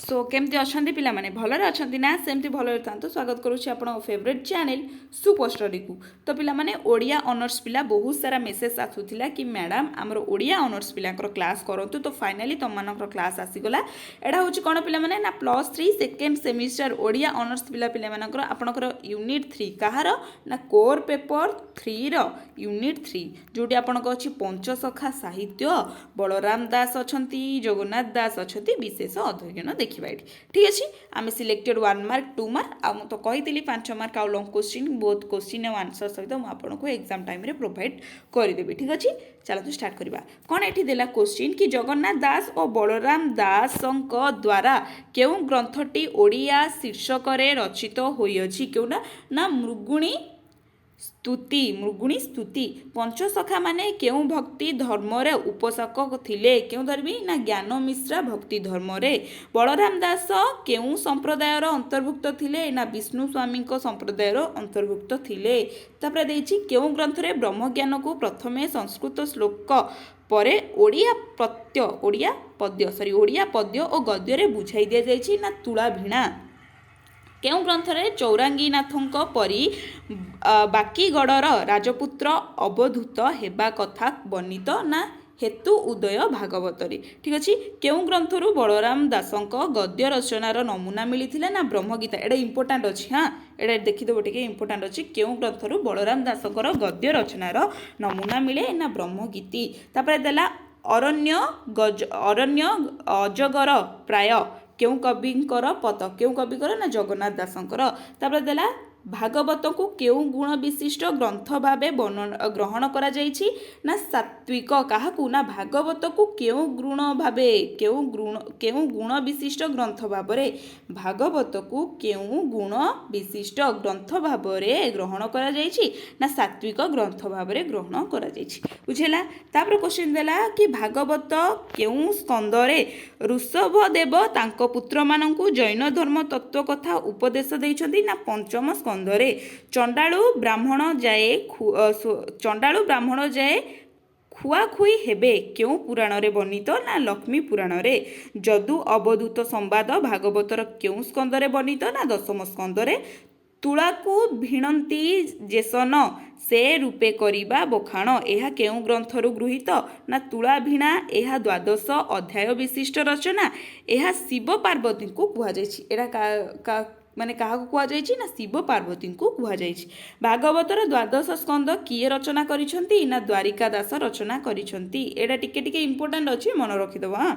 सो केमती अच्छा पे भलरे अच्छा ना सेमती भलरे था स्वागत करुच्ची आप फेवरेट चैनल सुपर स्टडी को। तो पिलामाने ओडिया ऑनर्स पिला बहुत सारा मेसेज आसूला कि मैडम आमर ओडिया ऑनर्स पिलांकर क्लास करंतु। तो फाइनाली तुम मानकर क्लास आसीगला। एटा होची कोन पिलामाने ना +3 सेकेंड सेमिस्टर ओडिया ऑनर्स पिला पिलामानकर आपनकर यूनिट 3 कहार ना कोर पेपर 3 रो यूनिट 3 जोटी आपनक अछि पंचसखा साहित्य बलराम दास अछंती जगन्नाथ दास अछंती विशेष अध्ययन देखिए ये ठीक अच्छे आम सिलेक्टेड 1 मार्क 2 मार्क आ तो कही 5 मार्क आउ लंग क्वेश्चन बहुत क्वेश्चन और आंसर सहित मुझे आपको एग्जाम टाइम रे प्रोवाइड करदेवी ठीक अच्छे। चलो स्टार्ट करवा कौन ये देला क्वेश्चन कि जगन्नाथ दास और बलराम दास द्वारा क्यों ग्रंथटी ओडिया शीर्षक रचित होइछि क्यों ना मृगुणी स्तुति पंचसखा माने क्यों भक्ति धर्म रे उपासक थिले क्यों धर्मी ना ज्ञान मिश्रा भक्ति धर्म रे बलराम दास क्यों संप्रदायर अंतर्भुक्त थिले ना विष्णु स्वामी संप्रदायर अंतर्भुक्त थिले। तापर देछि क्यों ग्रंथ रे ब्रह्म ज्ञान को प्रथमे संस्कृत श्लोक परे ओडिया पद्य और गद्य रे बुझाई दिया जाइछि ना तुला भिणा केउं ग्रंथरे चौरांगीनाथों परी बाकीगढ़र राजपुत्र अवधूत हेबा कथा वर्णित ना हेतु उदय भागवतरी ठीक अच्छे केउं ग्रंथरु बलराम दासंक गद्य रचनार नमूना मिली ना ब्रह्मगीता एटा इंपोर्टाट अच्छी हाँ एटा देखिदेव टे इंपोर्टाट अच्छी केउं ग्रंथरु बलराम दासंकर गद्य रचनार नमूना मिले ना ब्रह्मगीति। तापर देला अरण्य अजगर प्राय क्यों कविंकर पद क्यों कविकर ना जगन्नाथ दासंकर। तापर देला भागवत को क्यों गुण विशिष्ट ग्रंथ भावे ग्रहण करा जाइछि ना सात्विक काहाकू ना भागवत को क्यों गुण भावे क्यों गुण विशिष्ट ग्रंथ भावरे भागवत को क्यों गुण विशिष्ट ग्रंथ भावरे ग्रहण करा जाइछि ना सात्विक ग्रंथ भावरे ग्रहण करा जाइछि बुझेला। तापर क्वेश्चन देला कि भागवत क्यों स्कंदरे ऋषभ देव तांको पुत्र माननकु जैन धर्म तत्व कथा उपदेश दैछन्ति ना पंचम स्कंदरे चंडालु ब्राह्मण जाए खुआखुई हेबे क्यों पुराण रे वर्णित ना लक्ष्मी पुराण रे जदु अवधूत संवाद भागवतर क्यों स्कंदरे वर्णित ना दशम स्कंदरे तुला को भिणंती जेसन से रूपे करिबा बखाण यह केउं ग्रंथरु गृहीत ना तुला भिणा यह द्वादश अध्याय विशिष्ट रचना यह शिव पार्वती को कुहा जाइछि एटा माने क्या कहुई ना शिव पार्वती को कहुई। भागवतर द्वादश स्कंद किए रचना करिसंती ना द्वारिका दास रचना करिसंती एटा टिके इंपोर्टेंट अच्छी मन रखिदेव हाँ।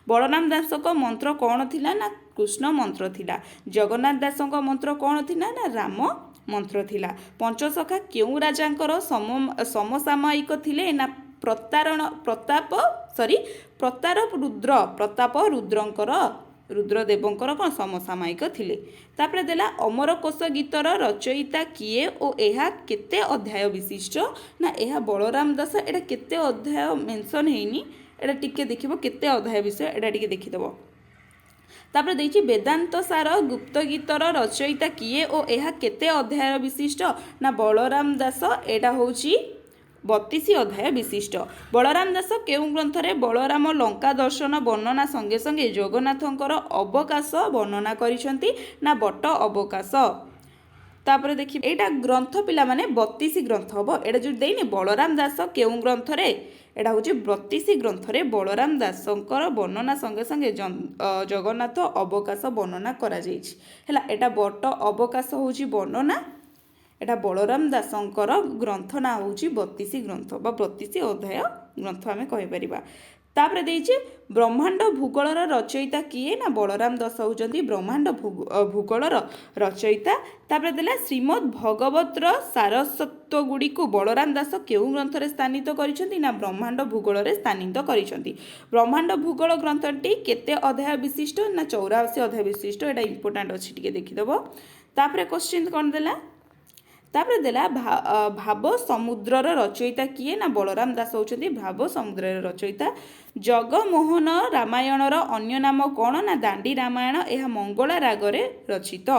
बलराम दास मंत्र कौन थिला ना कृष्ण मंत्र थिला जगन्नाथ दास मंत्र कौन थिला ना राम मंत्र थिला। पंचसखा क्यों राजांकर समसामयिक थिले ना प्रताप रुद्रंकर रुद्रदेवंकर कौन समसामयिक थिले। तापर देला अमर कोश गीतर रचयिता किए और यह केते अध्याय विशिष्ट ना यह बलराम दास एटा केते अध्याय मेंशन हेनी एटा टिके देखिबो केते अध्याय विषय एटा टिके देखिदेबो। तापर देछि वेदांत सार गुप्त गीतर रचयिता किए और यह केते अध्याय विशिष्ट ना बलराम दास एटा होची 32 अध्याय विशिष्ट। बलराम दास केउं ग्रंथरे बलराम लंका दर्शन वर्णना संगे संगे जगन्नाथंकर अवकाश वर्णना करिसंती ना बट अवकाश। तापर देखि एटा ग्रंथ पिला माने 32 ग्रंथ हबो एटा जो देइनी बलराम दास केउं ग्रंथरे एटा होची 32 ग्रंथरे बलराम दासंकर वर्णना संगे संगे जगन्नाथ अवकाश वर्णना करा जाइछि हैला एटा बट अवकाश होची वर्णना एटा बलराम दासंकर ग्रंथ ना होची 32 ग्रंथ बा 32 अध्याय ग्रंथ आमे कहि परिबा। तापर देइछि ब्रह्मांड भूगोलर रचयिता किए ना बलराम दास होचंती ब्रह्मांड भूगोलर रचयिता। तापर देला श्रीमद् भगवतर सारस्वत गुडी को बलराम दास केउं ग्रंथरे स्थानित करिसंती ना ब्रह्मांड भूगोलरे स्थानित करिसंती। ब्रह्मांड भूगोल ग्रंथटी केते अध्याय विशिष्ट ना 84 अध्याय विशिष्ट एटा इंपोर्टेंट अछि टिके देखिदबो। तापर क्वेश्चन कोन देला तापर देला भाव समुद्रर रचयिता किए ना बलराम दास होचंती भाव समुद्रर रचयिता। ଜଗମୋହନ ରାମାୟଣର ଅନ୍ୟ ନାମ କ'ଣ ନା ଦାଣ୍ଡି ରାମାୟଣ। ଏହା ମଙ୍ଗଳା ରାଗରେ ରଚିତ।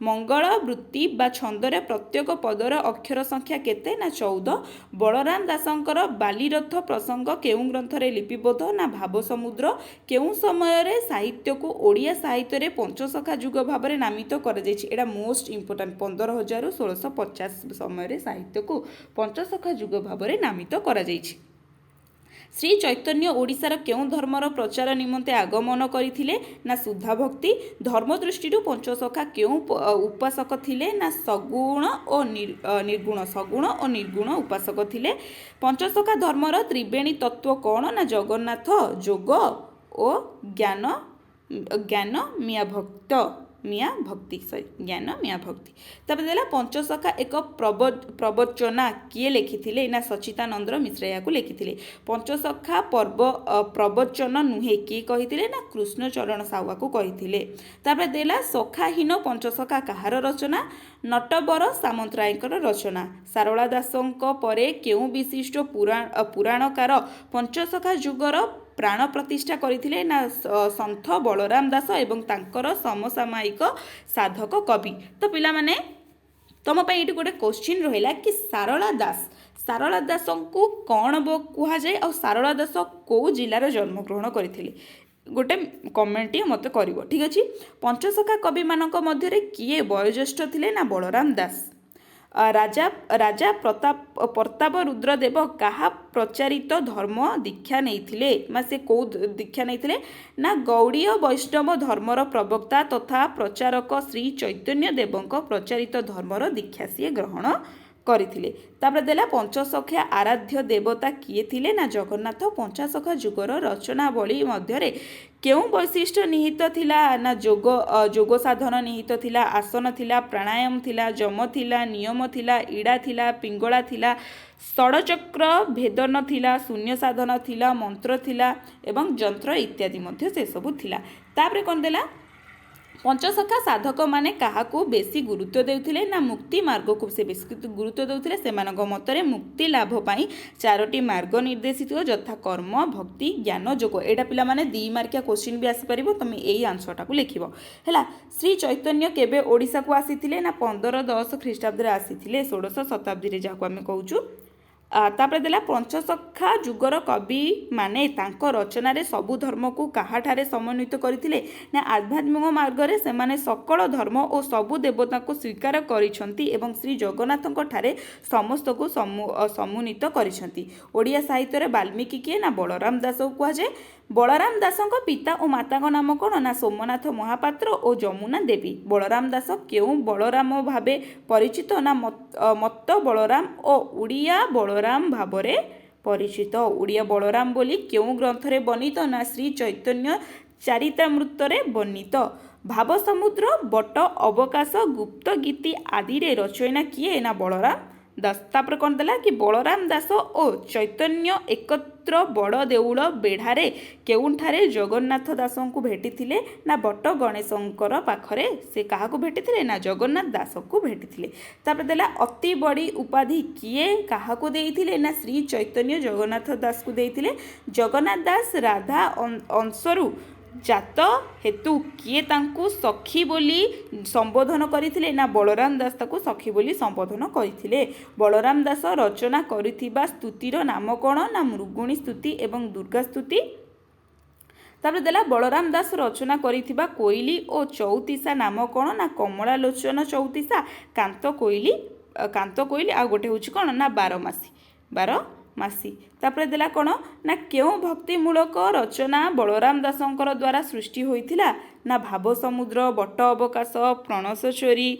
ମଙ୍ଗଳ ବୃତ୍ତି ବା ଛନ୍ଦରେ ପ୍ରତ୍ୟେକ ପଦର ଅକ୍ଷର ସଂଖ୍ୟା କେତେ ନା 14। ବଳରାମ ଦାସଙ୍କର ବାଲିରଥ ପ୍ରସଙ୍ଗ କେଉଁ ଗ୍ରନ୍ଥରେ ଲିପିବଦ୍ଧ ନା ଭାବସମୁଦ୍ର। କେଉଁ ସମୟରେ ସାହିତ୍ୟକୁ ଓଡ଼ିଆ ସାହିତ୍ୟରେ ପଞ୍ଚସଖା ଯୁଗ ଭାବରେ ନାମିତ କରାଯାଇଛି। ଏଇଟା ମୋଷ୍ଟ ଇମ୍ପୋର୍ଟାଣ୍ଟ। 15,000ରୁ 1650 ସମୟରେ ସାହିତ୍ୟକୁ ପଞ୍ଚସଖା ଯୁଗ ଭାବରେ ନାମିତ କରାଯାଇଛି। ଶ୍ରୀ ଚୈତନ୍ୟ ଓଡ଼ିଶାର କେଉଁ ଧର୍ମର ପ୍ରଚାର ନିମନ୍ତେ ଆଗମନ କରିଥିଲେ ନା ଶୁଦ୍ଧା ଭକ୍ତି। ଧର୍ମ ଦୃଷ୍ଟିରୁ ପଞ୍ଚସଖା କେଉଁ ଉପାସକ ଥିଲେ ନା ସଗୁଣ ଓ ନିର୍ଗୁଣ ଉପାସକ ଥିଲେ। ପଞ୍ଚସଖା ଧର୍ମର ତ୍ରିବେଣୀ ତତ୍ତ୍ୱ କ'ଣ ନା ଜଗନ୍ନାଥ, ଯୋଗ ଓ ଜ୍ଞାନ ମିଆ ଭକ୍ତି। ତାପରେ ଦେଲା ପଞ୍ଚସଖା ଏକ ପ୍ରବଚନା କିଏ ଲେଖିଥିଲେ ନା ସଚ୍ଚିଦାନନ୍ଦ ମିଶ୍ର ଏହାକୁ ଲେଖିଥିଲେ। ପଞ୍ଚସଖା ପ୍ରବଚନ ନୁହେଁ କିଏ କହିଥିଲେ ନା କୃଷ୍ଣଚରଣ ସାହୁକୁ କହିଥିଲେ। ତାପରେ ଦେଲା ସଖାହୀନ ପଞ୍ଚସଖା କାହାର ରଚନା। ନଟବର ସାମନ୍ତରାୟଙ୍କର ରଚନା। ସାରଳା ଦାସଙ୍କ ପରେ କେଉଁ ବିଶିଷ୍ଟ ପୁରାଣକାର ପଞ୍ଚସଖା ଯୁଗର ପ୍ରାଣ ପ୍ରତିଷ୍ଠା କରିଥିଲେ ନା ସନ୍ଥ ବଳରାମ ଦାସ ଏବଂ ତାଙ୍କର ସମସାମୟିକ ସାଧକ କବି। ତ ପିଲାମାନେ ତମ ପାଇଁ ଏଇଠି ଗୋଟେ କୋଶ୍ଚିନ୍ ରହିଲା କି ସାରଳା ଦାସଙ୍କୁ କ'ଣ କୁହାଯାଏ ଆଉ ସାରଳା ଦାସ କେଉଁ ଜିଲ୍ଲାରେ ଜନ୍ମଗ୍ରହଣ କରିଥିଲେ। ଗୋଟେ କମେଣ୍ଟଟିଏ ମୋତେ କରିବ। ଠିକ୍ ଅଛି। ପଞ୍ଚସଖା କବିମାନଙ୍କ ମଧ୍ୟରେ କିଏ ବୟୋଜ୍ୟେଷ୍ଠ ଥିଲେ ନା ବଳରାମ ଦାସ। ରାଜା ପ୍ରତାପ ରୁଦ୍ରଦେବ କାହା ପ୍ରଚାରିତ ଧର୍ମ ଦୀକ୍ଷା ନେଇଥିଲେ ବା ସେ କେଉଁ ଦୀକ୍ଷା ନେଇଥିଲେ ନା ଗୌଡ଼ୀୟ ବୈଷ୍ଣବ ଧର୍ମର ପ୍ରବକ୍ତା ତଥା ପ୍ରଚାରକ ଶ୍ରୀ ଚୈତନ୍ୟ ଦେବଙ୍କ ପ୍ରଚାରିତ ଧର୍ମର ଦୀକ୍ଷା ସିଏ ଗ୍ରହଣ କରିଥିଲେ। ତାପରେ ଦେଲା ପଞ୍ଚସଖା ଆରାଧ୍ୟ ଦେବତା କିଏ ଥିଲେ ନା ଜଗନ୍ନାଥ। ପଞ୍ଚସଖା ଯୁଗର ରଚନାବଳୀ ମଧ୍ୟରେ କେଉଁ ବୈଶିଷ୍ଟ୍ୟ ନିହିତ ଥିଲା ନା ଯୋଗ ସାଧନ ନିହିତ ଥିଲା, ଆସନ ଥିଲା, ପ୍ରାଣାୟାମ ଥିଲା, ଯମ ଥିଲା, ନିୟମ ଥିଲା, ଇଡ଼ା ଥିଲା, ପିଙ୍ଗଳା ଥିଲା, ଷଡ଼ଚକ୍ର ଭେଦନ ଥିଲା, ଶୂନ୍ୟ ସାଧନ ଥିଲା, ମନ୍ତ୍ର ଥିଲା ଏବଂ ଯନ୍ତ୍ର ଇତ୍ୟାଦି ମଧ୍ୟ ସେସବୁ ଥିଲା। ତାପରେ କ'ଣ ଦେଲା ପଞ୍ଚସଖା ସାଧକମାନେ କାହାକୁ ବେଶୀ ଗୁରୁତ୍ୱ ଦେଉଥିଲେ ନା ମୁକ୍ତି ମାର୍ଗକୁ ସେ ବେଶୀ ଗୁରୁତ୍ୱ ଦେଉଥିଲେ। ସେମାନଙ୍କ ମତରେ ମୁକ୍ତି ଲାଭ ପାଇଁ 4ଟି ମାର୍ଗ ନିର୍ଦ୍ଦେଶିତ ଯଥା କର୍ମ, ଭକ୍ତି, ଜ୍ଞାନ, ଯୋଗ। ଏଇଟା ପିଲାମାନେ 2 ମାର୍କିଆ କୋଶ୍ଚିନ୍ ବି ଆସିପାରିବ। ତୁମେ ଏଇ ଆନ୍ସରଟାକୁ ଲେଖିବ ହେଲା। ଶ୍ରୀ ଚୈତନ୍ୟ କେବେ ଓଡ଼ିଶାକୁ ଆସିଥିଲେ ନା 1510 ଖ୍ରୀଷ୍ଟାବ୍ଦରେ ଆସିଥିଲେ, 16ଶ ଶତାବ୍ଦୀରେ ଯାହାକୁ ଆମେ କହୁଛୁ। ତାପରେ ଦେଲା ପଞ୍ଚସଖା ଯୁଗର କବିମାନେ ତାଙ୍କ ରଚନାରେ ସବୁ ଧର୍ମକୁ କାହାଠାରେ ସମନ୍ୱିତ କରିଥିଲେ ନା ଆଧ୍ୟାତ୍ମିକ ମାର୍ଗରେ ସେମାନେ ସକଳ ଧର୍ମ ଓ ସବୁ ଦେବତାଙ୍କୁ ସ୍ୱୀକାର କରିଛନ୍ତି ଏବଂ ଶ୍ରୀ ଜଗନ୍ନାଥଙ୍କ ଠାରେ ସମସ୍ତଙ୍କୁ ସମନ୍ୱିତ କରିଛନ୍ତି। ଓଡ଼ିଆ ସାହିତ୍ୟରେ ବାଲ୍ମୀକି କିଏ ନା ବଳରାମ ଦାସକୁ କୁହାଯାଏ। ବଳରାମ ଦାସଙ୍କ ପିତା ଓ ମାତାଙ୍କ ନାମ କ'ଣ ନା ସୋମନାଥ ମହାପାତ୍ର ଓ ଯମୁନା ଦେବୀ। ବଳରାମ ଦାସ କେଉଁ ବଳରାମ ଭାବେ ପରିଚିତ ନା ମତ୍ତ ବଳରାମ ଓ ଓଡ଼ିଆ ବଳରାମ ଭାବରେ ପରିଚିତ। ଓଡ଼ିଆ ବଳରାମ ବୋଲି କେଉଁ ଗ୍ରନ୍ଥରେ ବର୍ଣ୍ଣିତ ନା ଶ୍ରୀ ଚୈତନ୍ୟ ଚାରିତାମୃତରେ ବର୍ଣ୍ଣିତ। ଭାବସମୁଦ୍ର, ବଟ ଅବକାଶ, ଗୁପ୍ତ ଗୀତି ଆଦିରେ ରଚୟିତା କିଏ ନା ବଳରାମ ଦାସ। ତାପରେ କ'ଣ ଦେଲା କି ବଳରାମ ଦାସ ଓ ଚୈତନ୍ୟ ଏକତ୍ର ବଡ଼ ଦେଉଳ ବେଢ଼ାରେ କେଉଁଠାରେ ଜଗନ୍ନାଥ ଦାସଙ୍କୁ ଭେଟିଥିଲେ ନା ବଟ ଗଣେଶଙ୍କର ପାଖରେ ସେ କାହାକୁ ଭେଟିଥିଲେ ନା ଜଗନ୍ନାଥ ଦାସଙ୍କୁ ଭେଟିଥିଲେ। ତାପରେ ଦେଲା ଅତି ବଡ଼ି ଉପାଧି କିଏ କାହାକୁ ଦେଇଥିଲେ ନା ଶ୍ରୀ ଚୈତନ୍ୟ ଜଗନ୍ନାଥ ଦାସକୁ ଦେଇଥିଲେ। ଜଗନ୍ନାଥ ଦାସ ରାଧା ଅଂଶରୁ ଜାତ ହେତୁ କିଏ ତାଙ୍କୁ ସଖୀ ବୋଲି ସମ୍ବୋଧନ କରିଥିଲେ ନା ବଳରାମ ଦାସ ତାକୁ ସଖୀ ବୋଲି ସମ୍ବୋଧନ କରିଥିଲେ। ବଳରାମ ଦାସ ରଚନା କରିଥିବା ସ୍ତୁତିର ନାମ କ'ଣ ନା ମୃଗୁଣୀ ସ୍ତୁତି ଏବଂ ଦୁର୍ଗା ସ୍ତୁତି। ତାପରେ ଦେଲା ବଳରାମ ଦାସ ରଚନା କରିଥିବା କୋଇଲି ଓ ଚଉତିସା ନାମ କ'ଣ ନା କମଳା ଲୋଚନ ଚଉତିସା, କାନ୍ତ କୋଇଲି ଆଉ ଗୋଟେ ହେଉଛି କ'ଣ ନା ବାରମାସୀ। ତାପରେ ଦେଲା କ'ଣ ନା କେଉଁ ଭକ୍ତିମୂଳକ ରଚନା ବଳରାମ ଦାସଙ୍କର ଦ୍ୱାରା ସୃଷ୍ଟି ହୋଇଥିଲା ନା ଭାବସମୁଦ୍ର, ବଟ ଅବକାଶ, ପ୍ରଣସ ଚୋରୀ,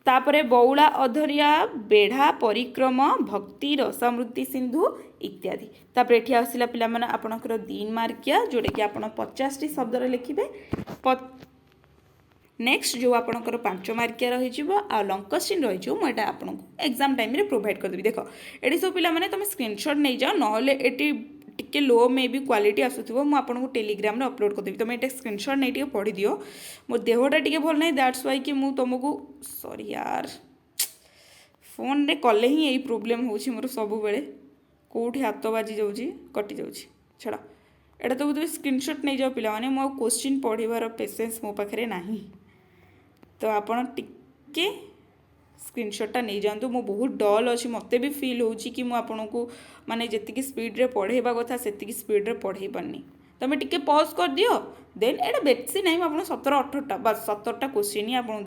ତାପରେ ବଉଳା ଅଧରିଆ, ବେଢ଼ା ପରିକ୍ରମ, ଭକ୍ତି ରସାମୃତି ସିନ୍ଧୁ ଇତ୍ୟାଦି। ତାପରେ ଏଠି ଆସିଲା ପିଲାମାନେ ଆପଣଙ୍କର 2 ମାର୍କିଆ ଯେଉଁଟାକି ଆପଣ 50ଟି ଶବ୍ଦରେ ଲେଖିବେ। ନେକ୍ସଟ ଯେଉଁ ଆପଣଙ୍କର 5 ମାର୍କିଆ ରହିଯିବ ଆଉ ଲଙ୍ଗ କ୍ୱେଶ୍ଚିନ୍ ରହିଯିବ ମୁଁ ଏଇଟା ଆପଣଙ୍କୁ ଏକ୍ଜାମ୍ ଟାଇମ୍ରେ ପ୍ରୋଭାଇଡ଼ କରିଦେବି। ଦେଖ ଏଠି ସବୁ ପିଲାମାନେ ତୁମେ ସ୍କ୍ରିନଶଟ୍ ନେଇଯାଅ, ନହେଲେ ଏଠି ଟିକେ ଲୋ ମେ ବି କ୍ୱାଲିଟି ଆସୁଥିବ, ମୁଁ ଆପଣଙ୍କୁ ଟେଲିଗ୍ରାମରେ ଅପଲୋଡ଼ କରିଦେବି। ତୁମେ ଏଇଟା ସ୍କ୍ରିନଶଟ୍ ନେଇ ଟିକେ ପଢ଼ିଦିଅ। ମୋ ଦେହଟା ଟିକେ ଭଲ ନାହିଁ, ଦ୍ୟାଟ୍ସ ୱାଇ କି ମୁଁ ତୁମକୁ ସରି ୟାର ଫୋନ୍ରେ କଲେ ହିଁ ଏଇ ପ୍ରୋବ୍ଲେମ୍ ହେଉଛି ମୋର ସବୁବେଳେ, କେଉଁଠି ହାତ ବାଜି ଯାଉଛି କଟି ଯାଉଛି ଛାଡ଼। एटा तो बोधे स्क्रीनशॉट नहीं जाओ पिलाने मो क्वेश्चन पढ़िबार पेशेंस मो पाखरे नाही तो आपण टिके स्क्रीनशॉटा नहीं जातु मो बहुत डल अच्छी मत भी फिल हो कि मुझे माने जी स्पीड रे पढ़ेबा कथा से स्पीड रे पढ़े पारनी तुम टिके पॉज कर दियो देन एटा बेसी नहीं आप 17-18टा बस 17टा क्वेश्चन ही आपको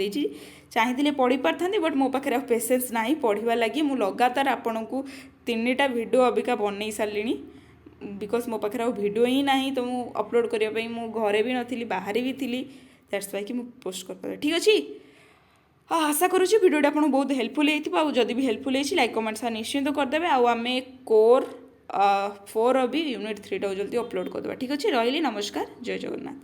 चाहिए पढ़ी पारि बट मो पाखे पेशेंस ना पढ़ा लगी मुझे लगातार आपन को 3टा वीडियो अबिका बनई सारे बिकज मो पाखे वीडियो ही ना तो मुझे अपलोड करने मु घरे भी नी बाहर भी थी दैट्स वाई कि मुझे पोस्ट कर पारे ठीक अच्छे आशा करुँच भिडियोटा आपको बहुत हेल्पफुल होती जदि भी हेल्पफुल होती लाइक कमेंट निश्चिंत करदे आम कोर 4 भी यूनिट 3 जल्दी अपलोड करदे ठीक अच्छे रही नमस्कार जय जगन्नाथ।